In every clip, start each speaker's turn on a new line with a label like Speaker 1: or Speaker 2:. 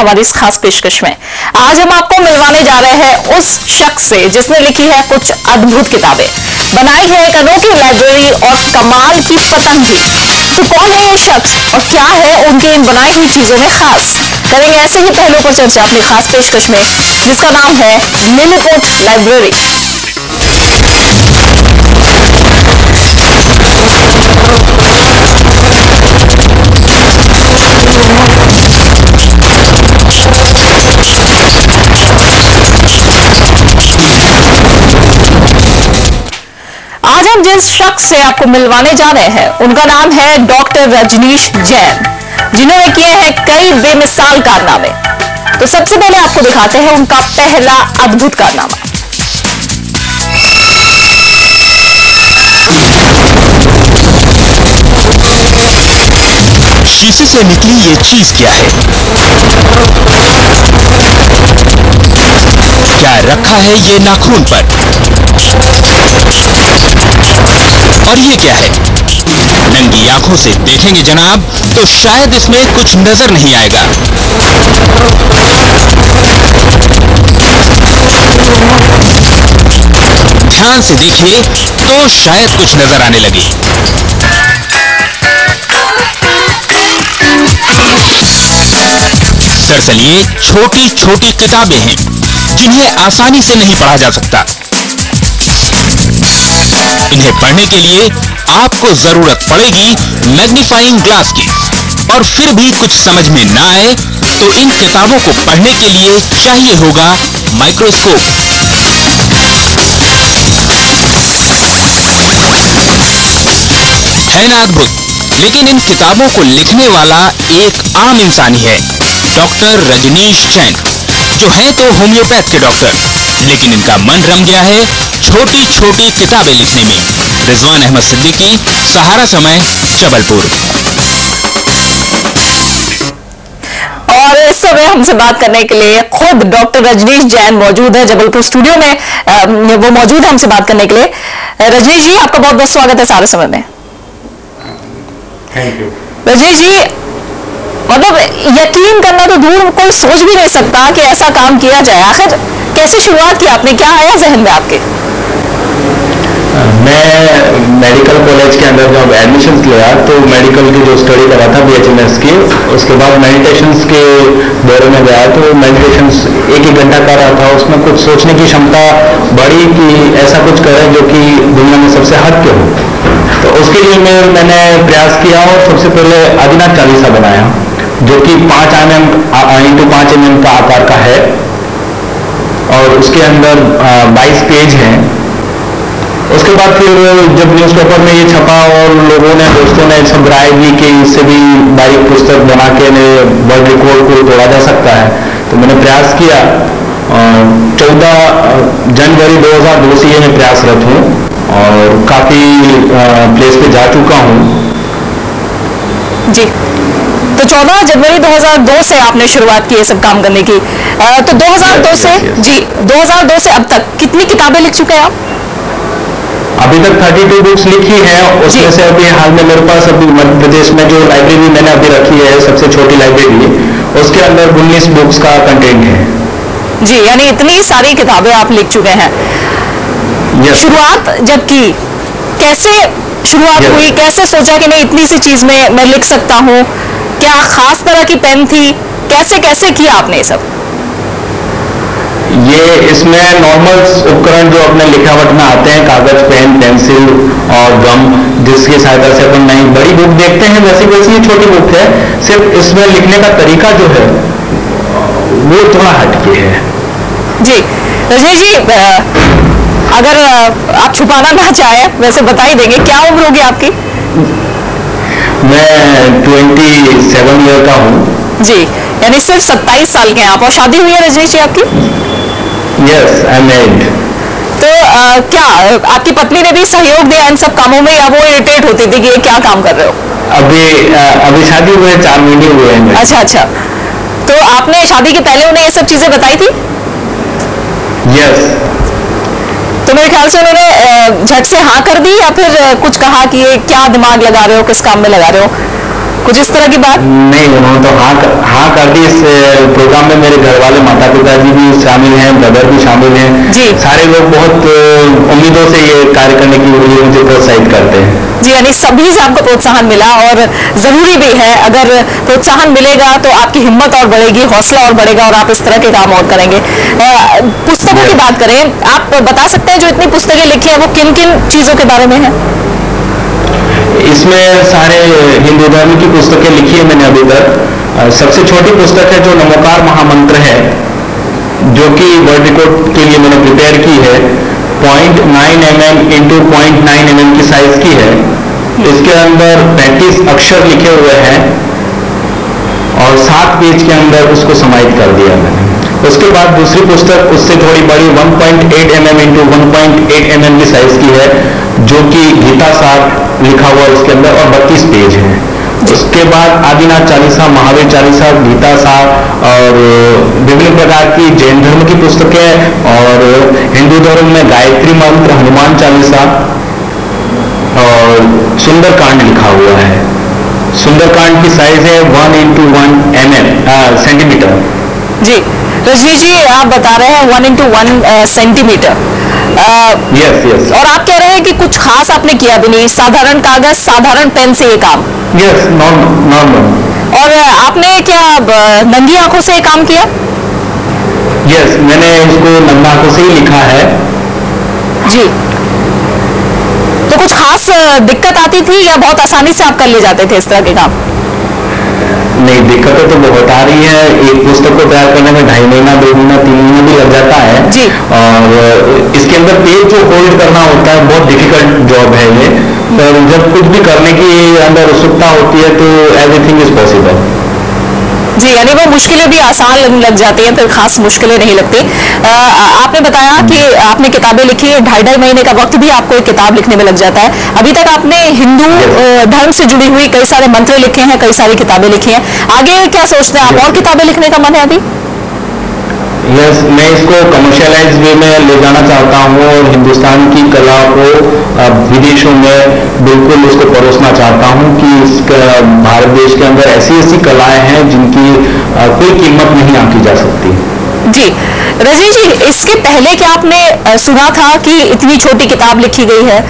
Speaker 1: हमारी इस खास पेशकश में। आज हम आपको मिलवाने जा रहे हैं उस शख्स से जिसने लिखी है कुछ अद्भुत किताबें, बनाई है एक अनोखी लाइब्रेरी और कमाल की पतंग भी। तो कौन है ये शख्स और क्या है उनकी इन बनाई हुई चीजों में खास? करेंगे ऐसे ही पहलुओं पर चर्चा अपनी खास पेशकश में, जिसका नाम है लिलीपुट लाइब्रेरी। आज हम जिस शख्स से आपको मिलवाने जा रहे हैं उनका नाम है डॉक्टर रजनीश जैन, जिन्होंने किए हैं कई बेमिसाल कारनामे। तो सबसे पहले आपको दिखाते हैं उनका पहला अद्भुत कारनामा।
Speaker 2: शीशे से निकली ये चीज क्या है? क्या रखा है ये नाखून पर? और ये क्या है? नंगी आंखों से देखेंगे जनाब तो शायद इसमें कुछ नजर नहीं आएगा। ध्यान से देखिए तो शायद कुछ नजर आने लगे। दरअसल ये छोटी छोटी किताबें हैं जिन्हें आसानी से नहीं पढ़ा जा सकता। इन्हें पढ़ने के लिए आपको जरूरत पड़ेगी मैग्नीफाइंग ग्लास की, और फिर भी कुछ समझ में ना आए तो इन किताबों को पढ़ने के लिए चाहिए होगा माइक्रोस्कोप। है ना अद्भुत? लेकिन इन किताबों को लिखने वाला एक आम इंसान ही है, डॉक्टर रजनीश जैन, जो है तो होम्योपैथ के डॉक्टर, लेकिन इनका मन रम गया है छोटी छोटी किताबें लिखने में। रिजवान अहमद सिद्दीकी, सहारा समय, जबलपुर।
Speaker 1: और इस समय हमसे बात करने के लिए खुद डॉक्टर रजनीश जैन मौजूद है जबलपुर स्टूडियो में। वो मौजूद है हमसे बात करने के लिए। रजनीश जी, आपका बहुत बहुत स्वागत है सहारा समय में।
Speaker 3: Thank you.
Speaker 1: रजनीश जी, मतलब यकीन करना तो दूर, कोई सोच भी नहीं सकता कि ऐसा काम किया जाए। आखिर कैसे शुरुआत की आपने, क्या आया जहन में आपके?
Speaker 3: मैं मेडिकल कॉलेज के अंदर जब एडमिशन लिया तो मेडिकल की जो स्टडी करा था BHMS की, उसके बाद मेडिटेशंस के दौरे में गया तो मेडिटेशंस एक घंटा कर रहा था। उसमें कुछ सोचने की क्षमता बढ़ी कि ऐसा कुछ करें जो कि दुनिया में सबसे हट के हो। तो उसके लिए मैंने प्रयास किया और सबसे पहले आदिनाथ चालीसा बनाया, जो कि 5 mm का आकार का है और उसके अंदर 22 पेज हैं। उसके बाद फिर जब न्यूज़पेपर में ये छपा और लोगों ने, दोस्तों ने सब राय दी कि इससे भी बारीक पुस्तक बना के वर्ल्ड रिकॉर्ड को तोड़ा जा सकता है, तो मैंने प्रयास किया। 14 जनवरी 2002 से ये मैं प्रयासरत हूँ और काफी प्लेस पे जा चुका हूँ
Speaker 1: जी। तो 14 जनवरी 2002 से आपने शुरुआत की ये सब काम करने की। तो 2002 से जी 2002 से अब तक कितनी किताबें लिख चुके हैं आप?
Speaker 3: अभी तक 32 बुक्स लिखी हैं। उसमें से अभी हाल में मेरे पास अभी मध्य प्रदेश में जो लाइब्रेरी मैंने अभी रखी है, सबसे छोटी लाइब्रेरी, उसके अंदर 19 बुक्स का कंटेंट है
Speaker 1: जी। यानी इतनी सारी किताबें आप लिख चुके हैं। शुरुआत जब की, कैसे शुरुआत हुई? कैसे सोचा कि नहीं इतनी सी चीज में मैं लिख सकता हूँ? क्या खास तरह की पेन थी? कैसे कैसे किया आपने ये सब?
Speaker 3: ये इसमें नॉर्मल उपकरण जो अपने लिखावट में आते हैं, कागज, पेन, पेंसिल और गम, जिसकी सहायता से अपन नई बड़ी बुक देखते हैं, वैसी ये छोटी बुक है। सिर्फ इसमें लिखने का तरीका जो है वो थोड़ा हटके है
Speaker 1: जी। रजनीश जी, अगर आप छुपाना ना चाहे, वैसे बता ही देंगे, क्या उम्र होगी आपकी?
Speaker 3: मैं 27 ईयर का हूँ
Speaker 1: जी। यानी सिर्फ 27 साल के हैं आप। और शादी हुई है रजनीश जी आपकी?
Speaker 3: Yes, I am married.
Speaker 1: तो क्या आपकी पत्नी ने भी सहयोग दिया इन सब कामों में, या वो इरिटेट होती थी कि ये क्या काम कर रहे हो?
Speaker 3: अभी शादी हुए 4 महीने हुए हैं।
Speaker 1: अच्छा अच्छा। तो आपने शादी के पहले उन्हें ये सब चीजें बताई थी?
Speaker 3: यस।
Speaker 1: तो मेरे ख्याल से उन्होंने झट से हाँ कर दी, या फिर कुछ कहा कि ये क्या दिमाग लगा रहे हो, किस काम में लगा रहे हो? कुछ इस तरह की बात?
Speaker 3: नहीं, उन्होंने तो हाँ कर दी। इस प्रोग्राम में मेरे घर वाले, माता पिता जी भी शामिल हैं, ब्रदर भी शामिल हैं
Speaker 1: जी।
Speaker 3: सारे लोग बहुत उम्मीदों से ये कार्य करने के लिए मुझे प्रोत्साहित करते हैं।
Speaker 1: जी, यानी सभी से आपको प्रोत्साहन मिला और जरूरी भी है। अगर प्रोत्साहन मिलेगा तो आपकी हिम्मत और बढ़ेगी, हौसला और बढ़ेगा और आप इस तरह के काम और करेंगे। पुस्तकों की बात करें, आप बता सकते हैं जो इतनी पुस्तकें लिखी हैं वो किन किन चीजों के बारे में है?
Speaker 3: इसमें सारे हिंदू धर्म की पुस्तकें लिखी है मैंने अभी तक। सबसे छोटी पुस्तक है जो नमोकार महामंत्र है, जो कि वर्ल्ड रिकॉर्ड के लिए मैंने प्रिपेयर की है। 0.9 mm इंटू 0.9 mm की साइज की है। इसके अंदर 35 अक्षर लिखे हुए हैं और 7 पेज के अंदर उसको समाहित कर दिया मैंने। उसके बाद दूसरी पुस्तक उससे थोड़ी बड़ी 1.8 mm इंटू 1.8 mm की साइज की है, जो कि गीता सार लिखा हुआ उसके अंदर और 32 पेज है। उसके बाद आदिनाथ चालीसा, महावीर चालीसा, गीता सार और विभिन्न प्रकार की जैन धर्म की पुस्तकें और हिंदू धर्म में गायत्री मंत्र, हनुमान चालीसा और सुंदरकांड लिखा हुआ है। सुंदरकांड की साइज है 1 इंटू 1 सेंटीमीटर।
Speaker 1: जी, रजनीश जी आप बता रहे हैं 1 इंटू 1 सेंटीमीटर।
Speaker 3: यस।
Speaker 1: और आप कह रहे हैं कि कुछ खास आपने किया भी नहीं, साधारण कागज, साधारण पेन से ये काम?
Speaker 3: Yes, normal.
Speaker 1: और आपने क्या नंगी आंखों से ये काम किया?
Speaker 3: यस, मैंने इसको नंगी आंखों से ही लिखा है।
Speaker 1: जी, तो कुछ खास दिक्कत आती थी या बहुत आसानी से आप कर ले जाते थे इस तरह के काम?
Speaker 3: नहीं, दिक्कतें तो बहुत आ रही है। एक पुस्तक को तैयार करने में 2.5 महीना, 2 महीना, 3 महीना भी लग जाता है
Speaker 1: जी।
Speaker 3: और इसके अंदर पेज जो होल्ड करना होता है बहुत डिफिकल्ट जॉब है ये। पर जब कुछ भी करने की अंदर उत्सुकता होती है तो एवरीथिंग इज पॉसिबल।
Speaker 1: जी, यानी वो मुश्किलें भी आसान लग जाती हैं, तो खास मुश्किलें नहीं लगती। आपने बताया कि आपने किताबें लिखी, 2.5 महीने का वक्त भी आपको एक किताब लिखने में लग जाता है। अभी तक आपने हिंदू धर्म से जुड़ी हुई कई सारे मंत्र लिखे हैं, कई सारी किताबें लिखी हैं। आगे क्या सोचते हैं आप? और किताबें लिखने का मन है अभी?
Speaker 3: यस, मैं इसको कमर्शियलाइज वे में ले जाना चाहता हूँ और हिंदुस्तान की कला को विदेशों में बिल्कुल इसको परोसना चाहता हूँ कि भारत देश के अंदर ऐसी ऐसी कलाएं हैं जिनकी कोई कीमत नहीं आंकी जा सकती।
Speaker 1: जी, रजनीश जी, इसके पहले क्या आपने सुना था कि इतनी छोटी किताब लिखी गई है?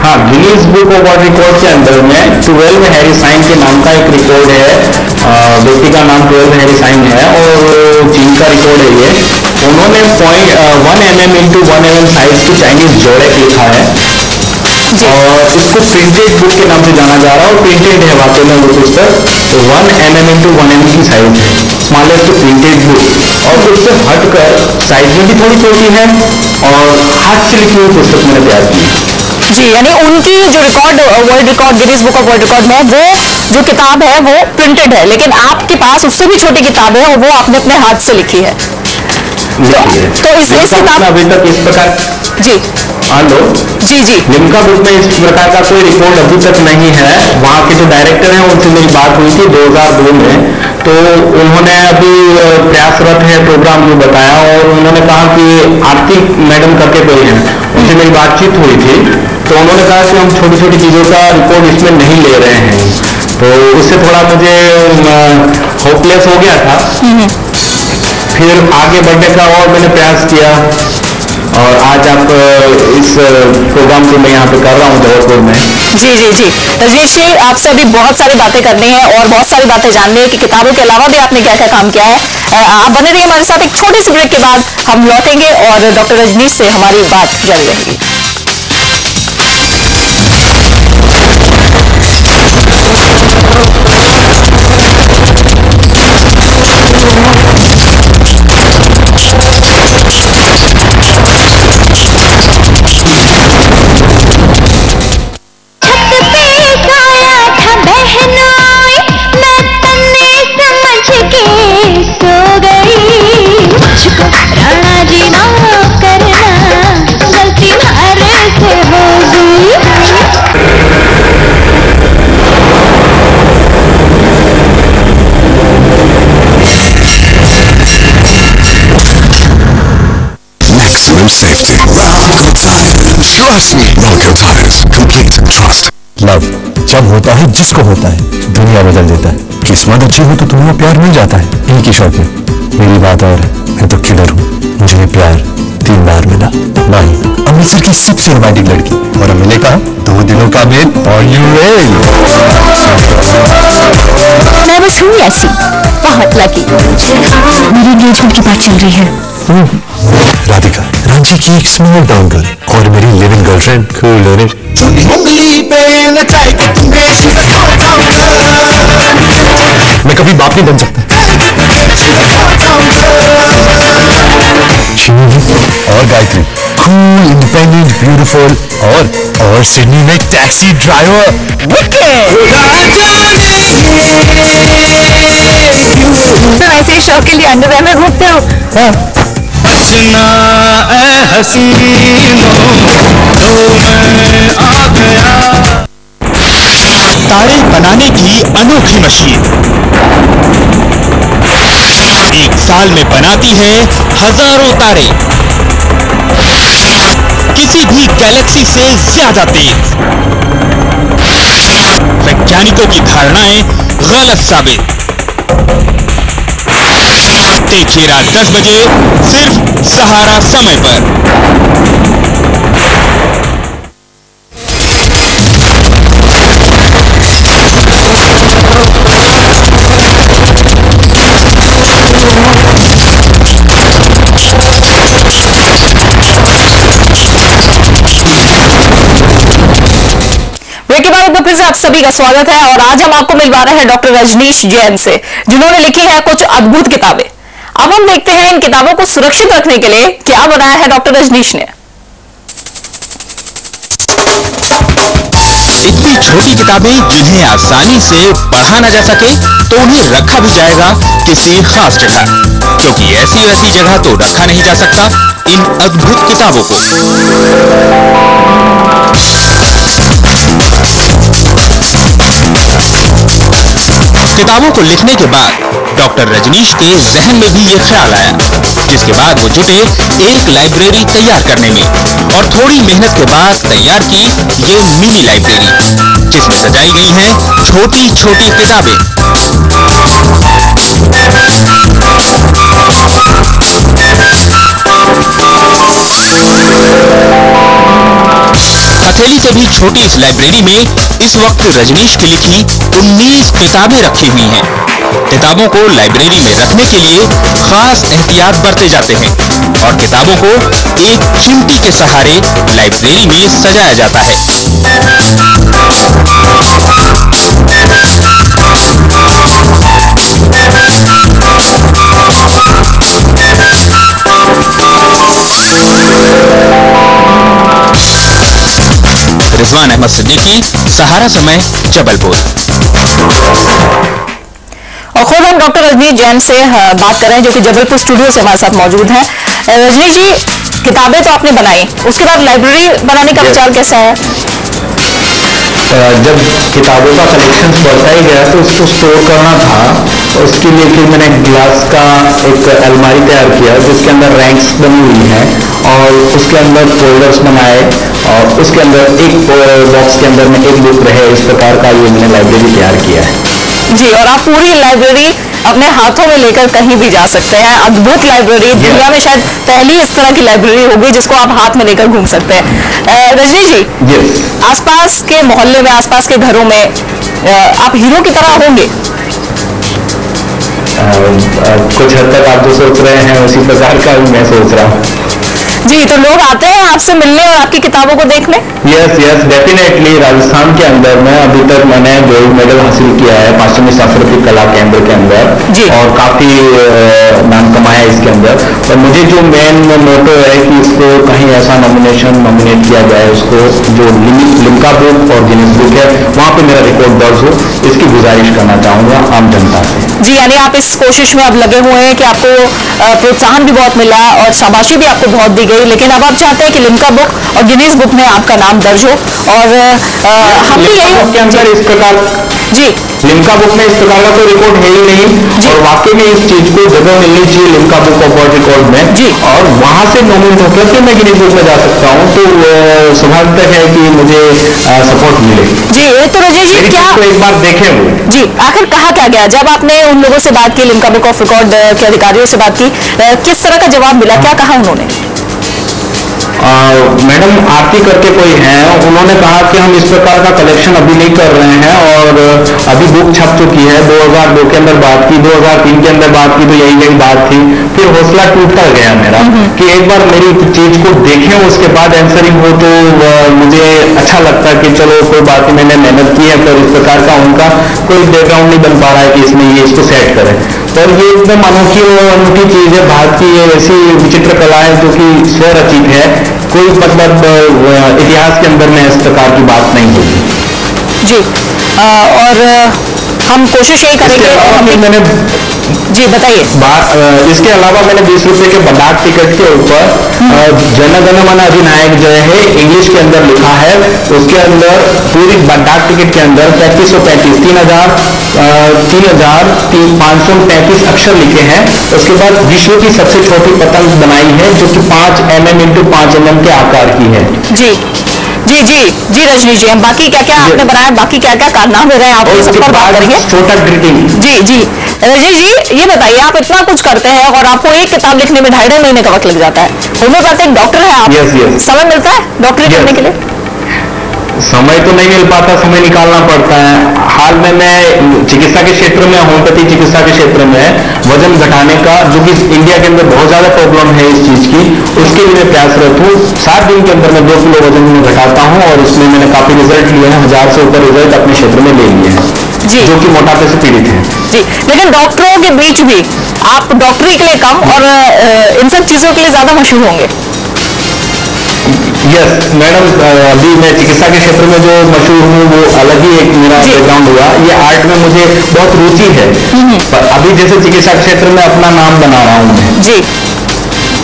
Speaker 3: हाँ, Guinness book of world record के अंदर में 12 हैरी साइन के नाम का एक रिकॉर्ड है। व्यक्ति का नाम 12 हैरी साइन है और चीन का रिकॉर्ड है ये। उन्होंने 1 mm इंटू 1 mm साइज की चाइनीज जोड़क लिखा है और इसको प्रिंटेड बुक के नाम से जाना जा रहा है और प्रिंटेड है वाकई में वो पुस्तक। 1 mm इंटू 1 mm की साइज है, स्मॉलेस्ट प्रिंटेड बुक। और उससे हटकर साइज में भी थोड़ी छोटी है और हाथ से लिखी हुई पुस्तक मैंने तैयार की।
Speaker 1: जी, यानी उनकी जो record world record, Guinness book of world record में वो जो किताब है वो प्रिंटेड है, लेकिन आपके पास उससे भी छोटी किताब है और वो आपने अपने हाथ से लिखी है। तो इस किताब
Speaker 3: अभी तक इस प्रकार
Speaker 1: जी
Speaker 3: हेलो
Speaker 1: जी
Speaker 3: लिम्का बुक में इस प्रकार का कोई रिकॉर्ड अभी तक नहीं है। वहाँ के जो डायरेक्टर हैं उनसे मेरी बात हुई थी 2002 में, तो उन्होंने अभी प्रयासरत है प्रोग्राम जो बताया और उन्होंने कहा कि आरती मैडम करके कोई हैं, उनसे मेरी बातचीत हुई थी तो उन्होंने कहा कि हम छोटी छोटी चीज़ों का रिकॉर्ड इसमें नहीं ले रहे हैं। तो उससे थोड़ा मुझे होपलेस हो गया था। फिर आगे बढ़ने का और मैंने प्रयास किया और आज आप इस प्रोग्राम को मैं यहाँ पे कर रहा हूँ जबलपुर में।
Speaker 1: जी जी जी, रजनीश जी, आपसे अभी बहुत सारी बातें करनी है और बहुत सारी बातें जाननी है कि किताबों के अलावा भी आपने क्या क्या काम किया है। आप बने रहिए हमारे साथ। एक छोटे से ब्रेक के बाद हम लौटेंगे और डॉक्टर रजनीश से हमारी बात जारी रहेगी।
Speaker 4: Safety. Ramco Tires. Trust me. Ramco Tires. Complete trust. Love. जब होता है जिसको होता है दुनिया बदल देता है। किस्मत अच्छी हो तो तुम्हें प्यार मिल जाता है। इनकी शौक में मेरी बात और है, मैं तो किलर हूँ। मुझे ये प्यार 3 बार मिला। माही अमृतसर की सबसे रोमांटिक लड़की, और हमें कहा 2 दिनों का मेल और यू रेल।
Speaker 5: मैं बस हूँ ऐसी बहुत लकी। मेरी एंगेजमेंट की बात चल रही है।
Speaker 4: राधिका रांची की एक स्मॉल टाउन गर्ल और मेरी लिविंग गर्लफ्रेंड। कूल है। मैं कभी बाप नहीं बन सकता। और गायत्री कूल, इंडिपेंडेंट, ब्यूटीफुल और सिडनी में टैक्सी ड्राइवर।
Speaker 5: तो ऐसे शौक के लिए अंडरवेयर में घूमते हो?
Speaker 2: बचना ऐ हसीनों तो मैं आ गया। तारे बनाने की अनोखी मशीन 1 साल में बनाती है हजारों तारे, किसी भी गैलेक्सी से ज्यादा तेज। वैज्ञानिकों की धारणाएं गलत साबित। देखिए रात 10 बजे सिर्फ सहारा समय पर।
Speaker 1: ब्रेक के बाद एक बार फिर से आप सभी का स्वागत है और आज हम आपको मिलवा रहे हैं डॉक्टर रजनीश जैन से, जिन्होंने लिखी है कुछ अद्भुत किताबें। अब हम देखते हैं इन किताबों को सुरक्षित रखने के लिए क्या बनाया है डॉक्टर रजनीश ने।
Speaker 2: इतनी छोटी किताबें जिन्हें आसानी से पढ़ा न जा सके तो उन्हें रखा भी जाएगा किसी खास जगह, क्योंकि ऐसी वैसी जगह तो रखा नहीं जा सकता इन अद्भुत किताबों को। किताबों को लिखने के बाद डॉक्टर रजनीश के जहन में भी ये ख्याल आया, जिसके बाद वो जुटे एक लाइब्रेरी तैयार करने में और थोड़ी मेहनत के बाद तैयार की ये मिनी लाइब्रेरी, जिसमें सजाई गई हैं छोटी छोटी किताबें। हथेली से भी छोटी इस लाइब्रेरी में इस वक्त रजनीश की लिखी 19 किताबें रखी हुई हैं। किताबों को लाइब्रेरी में रखने के लिए खास एहतियात बरते जाते हैं और किताबों को एक चिमटी के सहारे लाइब्रेरी में सजाया जाता है। रिजवान अहमद सिद्दीकी, सहारा समय, जबलपुर।
Speaker 1: और खुद हम डॉक्टर रजनीश जैन से बात कर रहे हैं, जो कि जबलपुर स्टूडियो से हमारे साथ मौजूद हैं। रजनीश जी, किताबें तो आपने बनाई, उसके बाद लाइब्रेरी बनाने का विचार कैसा है?
Speaker 3: जब किताबों का कलेक्शन बढ़ता ही गया तो उसको स्टोर करना था, उसके लिए फिर मैंने ग्लास का एक अलमारी तैयार किया जिसके अंदर रैंक्स बनी हुई हैं और उसके अंदर फोल्डर्स बनाए और उसके अंदर एक बॉक्स के अंदर में एक बुक रहे। इस प्रकार का ये मैंने लाइब्रेरी तैयार किया है
Speaker 1: जी। और आप पूरी लाइब्रेरी अपने हाथों में लेकर कहीं भी जा सकते हैं। अद्भुत लाइब्रेरी, दुनिया में शायद पहली इस तरह की लाइब्रेरी होगी जिसको आप हाथ में लेकर घूम सकते हैं। रजनीश जी, आसपास के मोहल्ले में, आसपास के घरों में आप हीरो की तरह होंगे।
Speaker 3: कुछ हद तक आप जो सोच रहे हैं उसी प्रकार का मैं सोच रहा हूँ
Speaker 1: जी। तो लोग आते हैं आपसे मिलने और आपकी किताबों को देखने?
Speaker 3: Yes definitely. राजस्थान के अंदर में अभी तक मैंने गोल्ड मेडल हासिल किया है पश्चिमी सांस्कृतिक कला केंद्र के अंदर और काफी नाम कमाया है इसके अंदर। और मुझे जो मेन मोटो है कि इसको कहीं ऐसा नॉमिनेट किया जाए, उसको जो लिम्का बुक और गिनीज बुक है वहाँ पे मेरा रिकॉर्ड दर्ज हो, इसकी गुजारिश करना चाहूंगा आम जनता से।
Speaker 1: जी, यानी आप इस कोशिश में अब लगे हुए हैं कि आपको प्रोत्साहन भी बहुत मिला और शाबाशी भी आपको बहुत दी गई, लेकिन अब आप चाहते हैं कि लिम्का बुक और गिनीज बुक में आपका नाम दर्ज हो, और हम भी यही
Speaker 3: के अंदर इस प्रकार
Speaker 1: जी
Speaker 3: लिम्का बुक में इस प्रकार का कोई रिकॉर्ड है ही नहीं, और वाकई में इस चीज को जगह मिलनी चाहिए Limca book of world record में
Speaker 1: जी,
Speaker 3: और वहां से नॉमिनेट होकर के मैं गिनीज बुक में जा सकता हूं, तो स्वाभाविक है कि मुझे सपोर्ट मिले
Speaker 1: जी। तो रजनीश जी क्या
Speaker 3: एक बार देखें वो
Speaker 1: जी आखिर कहा क्या गया जब आपने उन लोगों से बात की, लिम्का बुक ऑफ रिकॉर्ड के अधिकारियों से बात की, किस तरह का जवाब मिला, क्या कहा उन्होंने?
Speaker 3: मैडम आरती करके कोई है, उन्होंने कहा कि हम इस प्रकार का कलेक्शन अभी नहीं कर रहे हैं, और अभी बुक छप चुकी है, 2002 के अंदर बात की, 2003 के अंदर बात की, तो यही बात थी। फिर हौसला टूटता गया मेरा कि एक बार मेरी चीज को देखें, उसके बाद आंसरिंग हो तो मुझे अच्छा लगता है कि चलो कोई बात नहीं, मैंने मेहनत की है, पर इस प्रकार का उनका कोई बैकग्राउंड नहीं बन पा रहा है कि इसमें ये इसको सेट करें। और ये एकदम अनोखी चीज है, भारत की ये ऐसी विचित्र कला है जो कि स्वरचित है, कोई मतलब इतिहास के अंदर में इस प्रकार की बात नहीं होगी
Speaker 1: जी। और हम कोशिश यही करेंगे।
Speaker 3: मैंने
Speaker 1: जी बताइए।
Speaker 3: इसके अलावा मैंने 20 रुपए के डाक टिकट के ऊपर जन गण मन अधिनायक जय है इंग्लिश के अंदर लिखा है, उसके अंदर पूरी डाक टिकट के अंदर 3535 3,535 अक्षर लिखे हैं। उसके बाद विश्व की सबसे छोटी पतंग बनाई है जो कि 5 mm × 5 mm के आकार की है।
Speaker 1: जी जी जी जी रजनीश जी, हम बाकी क्या क्या आपने बनाया, बाकी क्या क्या कारनामे रहे आप सब पर बात करेंगे।
Speaker 3: छोटा ग्रीटिंग।
Speaker 1: जी जी रजनीश जी, ये बताइए आप इतना कुछ करते हैं और आपको एक किताब लिखने में 2.5 महीने का वक्त लग जाता है, होम्योपैथिक डॉक्टर है आप, समय मिलता है डॉक्टरी करने के लिए?
Speaker 3: समय तो नहीं मिल पाता, समय निकालना पड़ता है। हाल में मैं चिकित्सा के क्षेत्र में, होम्योपैथी चिकित्सा के क्षेत्र में वजन घटाने का, जो कि इंडिया के अंदर बहुत ज्यादा प्रॉब्लम है इस चीज की, उसके लिए मैं प्रयासरत हूँ। 7 दिन के अंदर मैं 2 किलो वजन में घटाता हूँ, और उसमें मैंने काफी रिजल्ट लिए हैं, 1000 से ऊपर रिजल्ट अपने क्षेत्र में ले लिए हैं जी, जो कि मोटापे से पीड़ित हैं
Speaker 1: जी। लेकिन डॉक्टरों के बीच भी आप डॉक्टरी के लिए कम और इन सब चीजों के लिए ज्यादा मशहूर होंगे।
Speaker 3: यस मैडम, अभी मैं चिकित्सा के क्षेत्र में जो मशहूर हूँ वो अलग ही एक मेरा बैकग्राउंड हुआ। ये आर्ट में मुझे बहुत रुचि है, पर अभी जैसे चिकित्सा क्षेत्र में अपना नाम बना रहा हूँ मैं जी,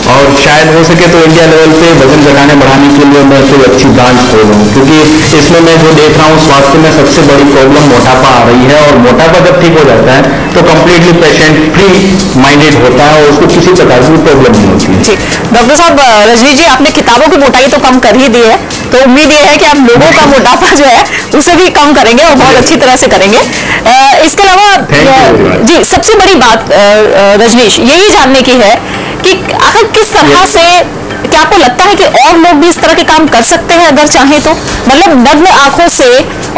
Speaker 3: और शायद हो सके तो इंडिया लेवल पे वजन घटाने बढ़ाने के लिए मैं कोई अच्छी ब्रांच खोलूं, क्योंकि इसमें मैं जो देख रहा हूँ स्वास्थ्य में सबसे बड़ी प्रॉब्लम मोटापा आ रही है, और मोटापा जब ठीक हो जाता है तो कंप्लीटली पेशेंट फ्री माइंडेड होता है और उसको किसी प्रकार की प्रॉब्लम नहीं होती है।
Speaker 1: जी डॉक्टर साहब, रजनीश जी आपने किताबों की मोटाई तो कम कर ही दी है, तो उम्मीद ये है कि आप लोगों का मोटापा जो है उसे भी कम करेंगे और बहुत अच्छी तरह से करेंगे। इसके अलावा जी सबसे बड़ी बात रजनीश यही जानने की है कि आखिर किस तरह से, क्या आपको लगता है कि और लोग भी इस तरह के काम कर सकते हैं अगर चाहें तो? मतलब नग्न आंखों से,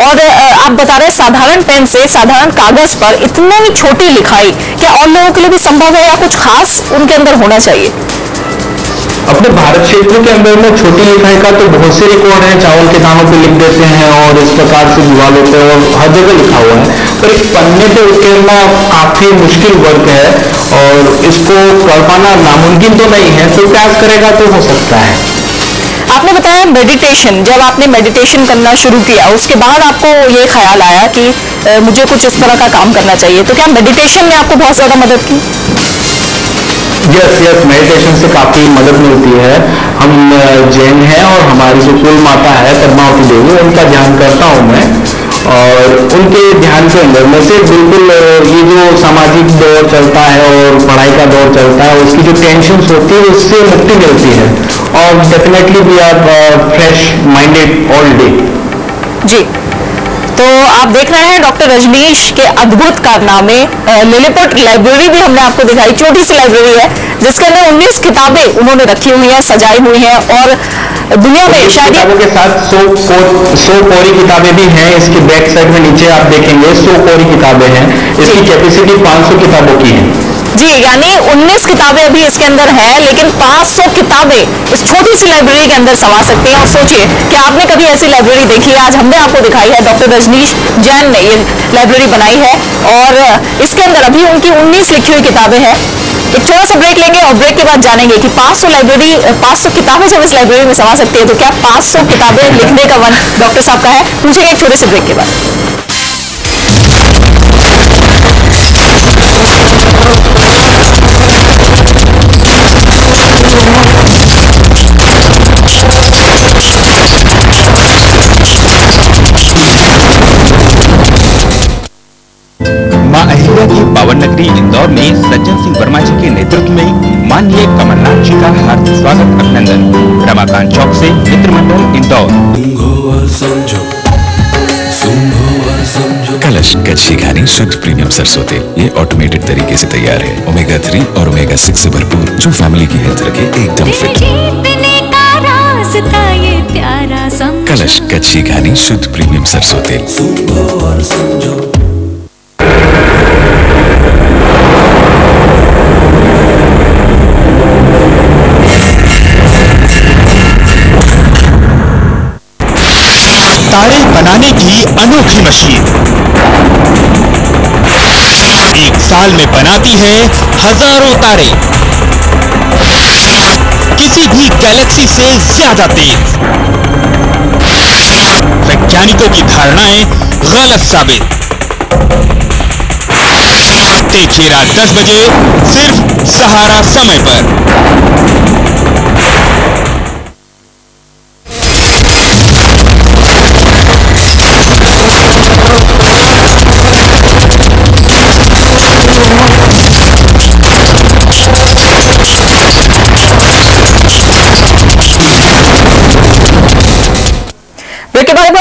Speaker 1: और आप बता रहे साधारण पेन से, साधारण कागज पर इतनी छोटी लिखाई, क्या और लोगों के लिए भी संभव है या कुछ खास उनके अंदर होना चाहिए?
Speaker 3: अपने भारत क्षेत्र के अंदर में छोटी लिखाई का तो बहुत से रिकॉर्ड हैं, चावल के दानों पे लिख देते हैं और इस प्रकार से दीवार होते हैं और हर जगह लिखा हुआ है, पर एक पन्ने पे उकेरना काफी मुश्किल वर्क है और इसको कर पाना नामुमकिन तो नहीं है, तो प्रयास करेगा तो हो सकता है।
Speaker 1: आपने बताया मेडिटेशन, जब आपने मेडिटेशन करना शुरू किया उसके बाद आपको ये ख्याल आया कि मुझे कुछ इस तरह का काम करना चाहिए, तो क्या मेडिटेशन ने आपको बहुत ज्यादा मदद की?
Speaker 3: यस मेडिटेशन से काफी मदद मिलती है। हम जैन हैं और हमारी जो कुल माता है पद्मावती देवी, उनका ध्यान करता हूँ मैं, और उनके ध्यान के अंदर में से बिल्कुल ये जो सामाजिक दौर चलता है और पढ़ाई का दौर चलता है उसकी जो टेंशन होती है उससे मुक्ति मिलती है, और definitely we are fresh minded all day. जी
Speaker 1: तो आप देख रहे हैं डॉक्टर रजनीश के अद्भुत कारनामे। लिलीपुट लाइब्रेरी भी हमने आपको दिखाई, छोटी सी लाइब्रेरी है जिसके अंदर 19 किताबें उन्होंने रखी हुई हैं, सजाई हुई हैं, और दुनिया में शायद
Speaker 3: किताबों के साथ 100 कोरी किताबें भी हैं। इसकी बैक साइड में नीचे आप देखेंगे 100 कोरी किताबें हैं। इसकी कैपेसिटी 500 किताबों की है
Speaker 1: जी, यानी 19 किताबें अभी इसके अंदर है, लेकिन 500 किताबें इस छोटी सी लाइब्रेरी के अंदर समा सकती हैं। और सोचिए कि आपने कभी ऐसी लाइब्रेरी देखी है? आज हमने आपको दिखाई है, डॉक्टर रजनीश जैन ने ये लाइब्रेरी बनाई है और इसके अंदर अभी उनकी 19 लिखी हुई किताबें हैं। एक छोटा सा ब्रेक लेंगे और ब्रेक के बाद जानेंगे कि 500 किताबें जब इस लाइब्रेरी में समा सकती है तो क्या 500 किताबें लिखने का मन डॉक्टर साहब का है? पूछेंगे एक छोटे से ब्रेक के बाद।
Speaker 2: इंदौर में सज्जन सिंह वर्मा जी के नेतृत्व में माननीय कमलनाथ जी का हार्दिक स्वागत अभिनंदन। रमाकांत चौक से मित्रमंडल इंदौर।
Speaker 6: कलश कच्ची घानी शुद्ध प्रीमियम सरसों तेल, ये ऑटोमेटेड तरीके से तैयार है। ओमेगा 3 और ओमेगा 6 से भरपूर, जो फैमिली की हेल्थ रखे एकदम फिट। कलश कच्ची घानी शुद्ध प्रीमियम सरसों तेल।
Speaker 2: तारे बनाने की अनोखी मशीन एक साल में बनाती है हजारों तारे, किसी भी गैलेक्सी से ज्यादा तेज। वैज्ञानिकों की धारणाएं गलत साबित। देखिए रात 10 बजे सिर्फ सहारा समय पर।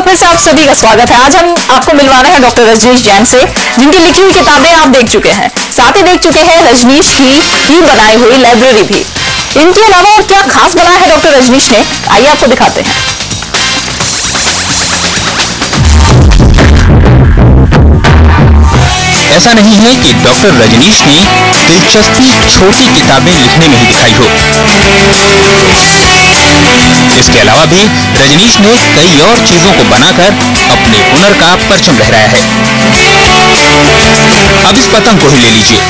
Speaker 1: फिर से आप सभी का स्वागत है। आज हम आपको मिलवाना है डॉक्टर रजनीश जैन से, जिनकी लिखी हुई किताबें आप देख चुके हैं, साथ ही देख चुके हैं रजनीश की बनाई हुई लाइब्रेरी भी। इनके अलावा और क्या खास बनाया है डॉक्टर रजनीश ने, आइए आपको दिखाते हैं।
Speaker 2: ऐसा नहीं है कि डॉक्टर रजनीश ने दिलचस्पी छोटी किताबें लिखने में ही दिखाई हो। इसके अलावा भी रजनीश ने कई और चीजों को बनाकर अपने हुनर का परचम लहराया है। अब इस पतंग को ही ले लीजिए।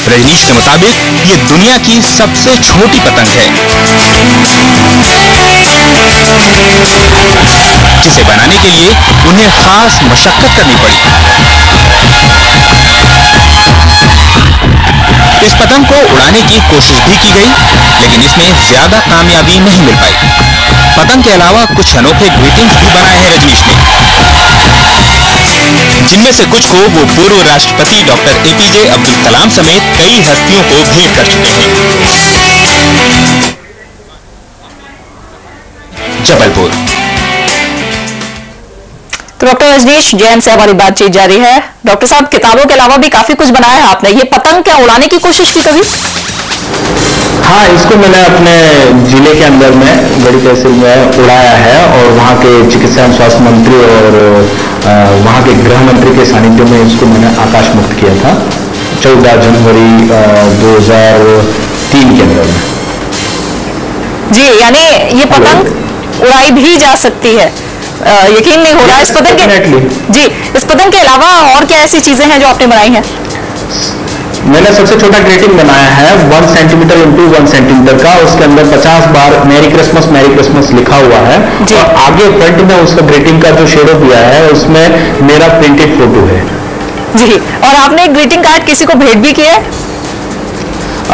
Speaker 2: रजनीश के मुताबिक ये दुनिया की सबसे छोटी पतंग है, जिसे बनाने के लिए उन्हें खास मशक्कत करनी पड़ी। इस पतंग को उड़ाने की कोशिश भी की गई, लेकिन इसमें ज्यादा कामयाबी नहीं मिल पाई। पतंग के अलावा कुछ अनोखे ग्रीटिंग्स भी बनाए हैं रजनीश ने, जिनमें से कुछ को वो पूर्व राष्ट्रपति डॉक्टर एपीजे अब्दुल कलाम समेत कई हस्तियों को भेंट कर चुके हैं। जबलपुर।
Speaker 1: तो डॉक्टर रजनीश जैन से हमारी बातचीत जारी है। डॉक्टर साहब, किताबों के अलावा भी काफी कुछ बनाया है आपने। ये पतंग क्या उड़ाने की कोशिश की कभी?
Speaker 3: हाँ, इसको मैंने अपने जिले के अंदर में बड़ी तहसील में उड़ाया है और वहाँ के चिकित्सा एवं स्वास्थ्य मंत्री और वहाँ के गृह मंत्री के सानिध्य में इसको मैंने आकाश मुक्त किया था 14 जनवरी 2003 के अंदर में।
Speaker 1: जी, यानी ये पतंग उड़ाई भी जा सकती है, यकीन नहीं हो रहा। इस पतंग के जी, इस पतंग के अलावा और क्या ऐसी चीजें हैं जो आपने बनाई हैं?
Speaker 3: मैंने सबसे छोटा ग्रीटिंग बनाया है 1 सेंटीमीटर इंटू 1 सेंटीमीटर का। उसके अंदर 50 बार मैरी क्रिसमस लिखा हुआ है और आगे फ्रंट में उसका ग्रीटिंग का जो शेडो दिया है उसमें मेरा प्रिंटेड फोटो है। जी,
Speaker 1: और आपने ग्रीटिंग कार्ड किसी को भेंट भी किया है?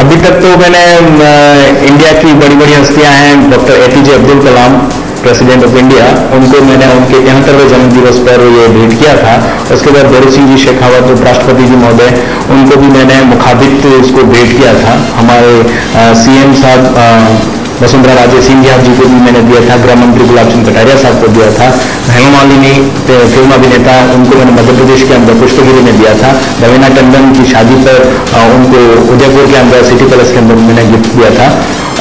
Speaker 3: अभी तक तो मैंने इंडिया की बड़ी बड़ी हस्तियां हैं, doctor APJ Abdul Kalam president of India, उनको मैंने उनके 73वें जन्म दिवस पर ये भेंट किया था। उसके बाद भैरव सिंह जी शेखावत उपराष्ट्रपति जी महोदय, उनको भी मैंने मुखाबित उसको भेंट किया था। हमारे सीएम साहब वसुंधरा राजे सिंधिया जी को भी मैंने दिया था, गृह मंत्री गुलाब चंद कटारिया साहब को दिया था, हेमा मालिनी फिल्म अभिनेता, उनको मैंने मध्य प्रदेश के अंदर पुष्पगिरी में दिया था। रवीना टंडन की शादी पर उनको उदयपुर के अंदर सिटी पैलेस के अंदर मैंने गिफ्ट दिया था।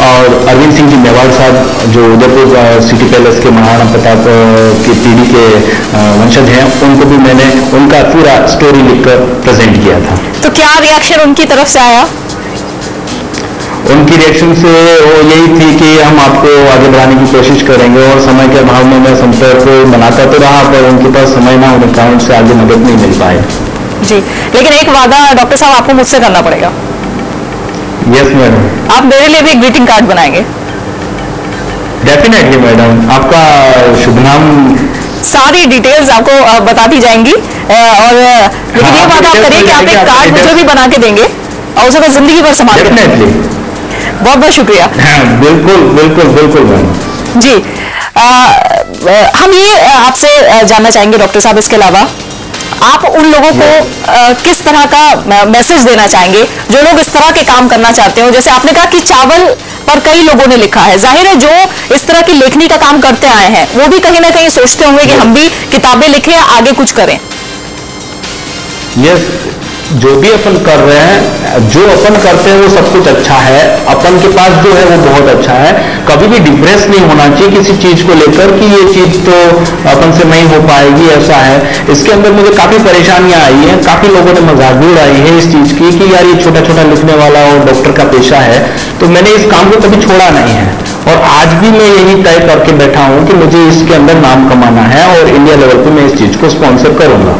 Speaker 3: और अरविंद सिंह जी मेवाड़ साहब जो उदयपुर सिटी पैलेस के महाराणा प्रताप की पीढ़ी के वंशज हैं, उनको भी मैंने उनका पूरा स्टोरी लिखकर प्रेजेंट किया था।
Speaker 1: तो क्या रिएक्शन उनकी तरफ से आया?
Speaker 3: उनकी रिएक्शन से वो यही थी कि हम आपको आगे बढ़ाने की कोशिश करेंगे, और समय के अभाव में मैं संपर्क बनाता तो रहा, पर उनके पास समय ना होने के कारण से आगे मदद नहीं मिल पाए।
Speaker 1: जी, लेकिन एक वादा डॉक्टर साहब आपको मुझसे करना पड़ेगा।
Speaker 3: Yes madam.
Speaker 1: आप मेरे लिए भी ग्रीटिंग कार्ड बनाएंगे?
Speaker 3: Definitely madam. आपका शुभ नाम?
Speaker 1: सारी डिटेल्स आपको बताती जाएंगी, और लेकिन ये बात आप करिए कि आप एक कार्ड मुझे भी बना के देंगे और उसे मैं जिंदगी भर संभाल।
Speaker 3: डेफिनेटली।
Speaker 1: बहुत बहुत शुक्रिया।
Speaker 3: बिल्कुल बिल्कुल बिल्कुल मैम।
Speaker 1: जी, हम ये आपसे जानना चाहेंगे डॉक्टर साहब, इसके अलावा आप उन लोगों को किस तरह का मैसेज देना चाहेंगे जो लोग इस तरह के काम करना चाहते हो? जैसे आपने कहा कि चावल पर कई लोगों ने लिखा है, जाहिर है जो इस तरह की लेखनी का काम करते आए हैं वो भी कहीं ना कहीं सोचते होंगे कि हम भी किताबें लिखें, आगे कुछ करें।
Speaker 3: यस, जो भी अपन कर रहे हैं, जो अपन करते हैं वो सब कुछ अच्छा है, अपन के पास जो है वो बहुत अच्छा है। कभी भी डिप्रेस नहीं होना चाहिए किसी चीज को लेकर कि ये चीज तो अपन से नहीं हो पाएगी, ऐसा है। इसके अंदर मुझे काफी परेशानियां आई हैं, काफी लोगों ने मजाक भी उड़ाई है इस चीज की कि यार ये छोटा छोटा लिखने वाला और डॉक्टर का पेशा है। तो मैंने इस काम को कभी छोड़ा नहीं है और आज भी मैं यही तय करके बैठा हूं कि मुझे इसके अंदर नाम कमाना है और इंडिया लेवल पे मैं इस चीज को स्पॉन्सर करूंगा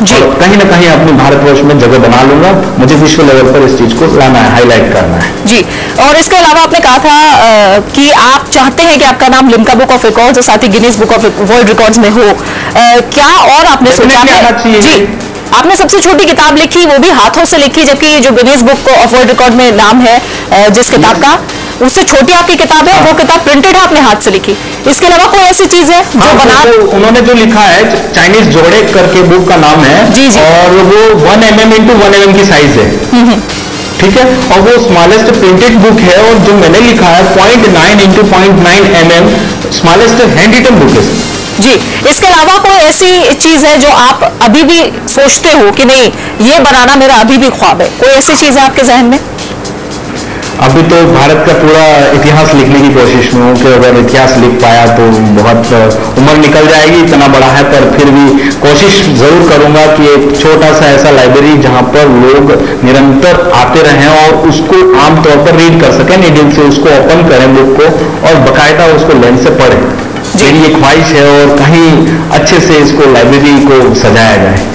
Speaker 3: और कहीं ना कहीं अपने भारतवर्ष में जगह बना लूंगा। मुझे विश्व लेवल पर इस चीज को लाना है, हाईलाइट करना है
Speaker 1: जी। और इसके अलावा आपने कहा था कि आप चाहते हैं कि आपका नाम लिम्का बुक ऑफ रिकॉर्ड्स और साथ ही Guinness book of world records में हो। क्या और आपने सोचा है? जी, आपने सबसे छोटी किताब लिखी, वो भी हाथों से लिखी, जबकि जो Guinness book of world record में नाम है जिस किताब का, उससे छोटी आपकी किताब है। वो किताब प्रिंटेड है, आपने हाथ से लिखी। इसके अलावा कोई ऐसी चीज है जो बना?
Speaker 3: तो उन्होंने जो लिखा है चाइनीज जोड़े करके बुक का नाम है
Speaker 1: जी।
Speaker 3: और वो 1 mm into 1 mm की साइज है, ठीक है। और वो स्मॉलेस्ट प्रिंटेड बुक है और जो मैंने लिखा है 0.9 into 0.9 mm smallest hand written book है
Speaker 1: जी। इसके अलावा कोई ऐसी चीज है जो आप अभी भी सोचते हो कि नहीं ये बनाना मेरा अभी भी ख्वाब है? कोई ऐसी चीज है आपके जहन में?
Speaker 3: अभी तो भारत का पूरा इतिहास लिखने की कोशिश में हूँ कि अगर इतिहास लिख पाया तो बहुत उम्र निकल जाएगी, इतना बड़ा है, पर फिर भी कोशिश जरूर करूंगा कि एक छोटा सा ऐसा लाइब्रेरी जहाँ पर लोग निरंतर आते रहें और उसको आमतौर पर रीड कर सकें, नीडल से उसको ओपन करें बुक को और बाकायदा उसको लेंस से पढ़ें। मेरी एक ख्वाहिश है और कहीं अच्छे से इसको लाइब्रेरी को सजाया जाए।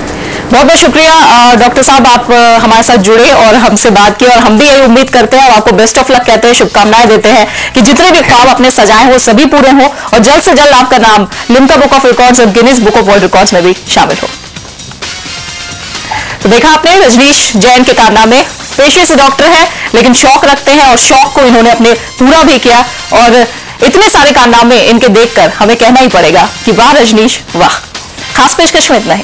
Speaker 1: बहुत बहुत शुक्रिया डॉक्टर साहब, आप हमारे साथ जुड़े और हमसे बात की और हम भी यही उम्मीद करते हैं और आपको बेस्ट ऑफ लक कहते हैं, शुभकामनाएं देते हैं कि जितने भी ख्वाब अपने सजाए हो सभी पूरे हो और जल्द से जल्द आपका नाम लिम्का बुक ऑफ रिकॉर्ड्स और Guinness book of world records में भी शामिल हो। तो देखा आपने रजनीश जैन के कारनामे। पेशे से डॉक्टर है लेकिन शौक रखते हैं और शौक को इन्होंने अपने पूरा भी किया और इतने सारे कारनामे इनके देखकर हमें कहना ही पड़ेगा कि वाह रजनीश वाह। खास पेशकश में इतना ही।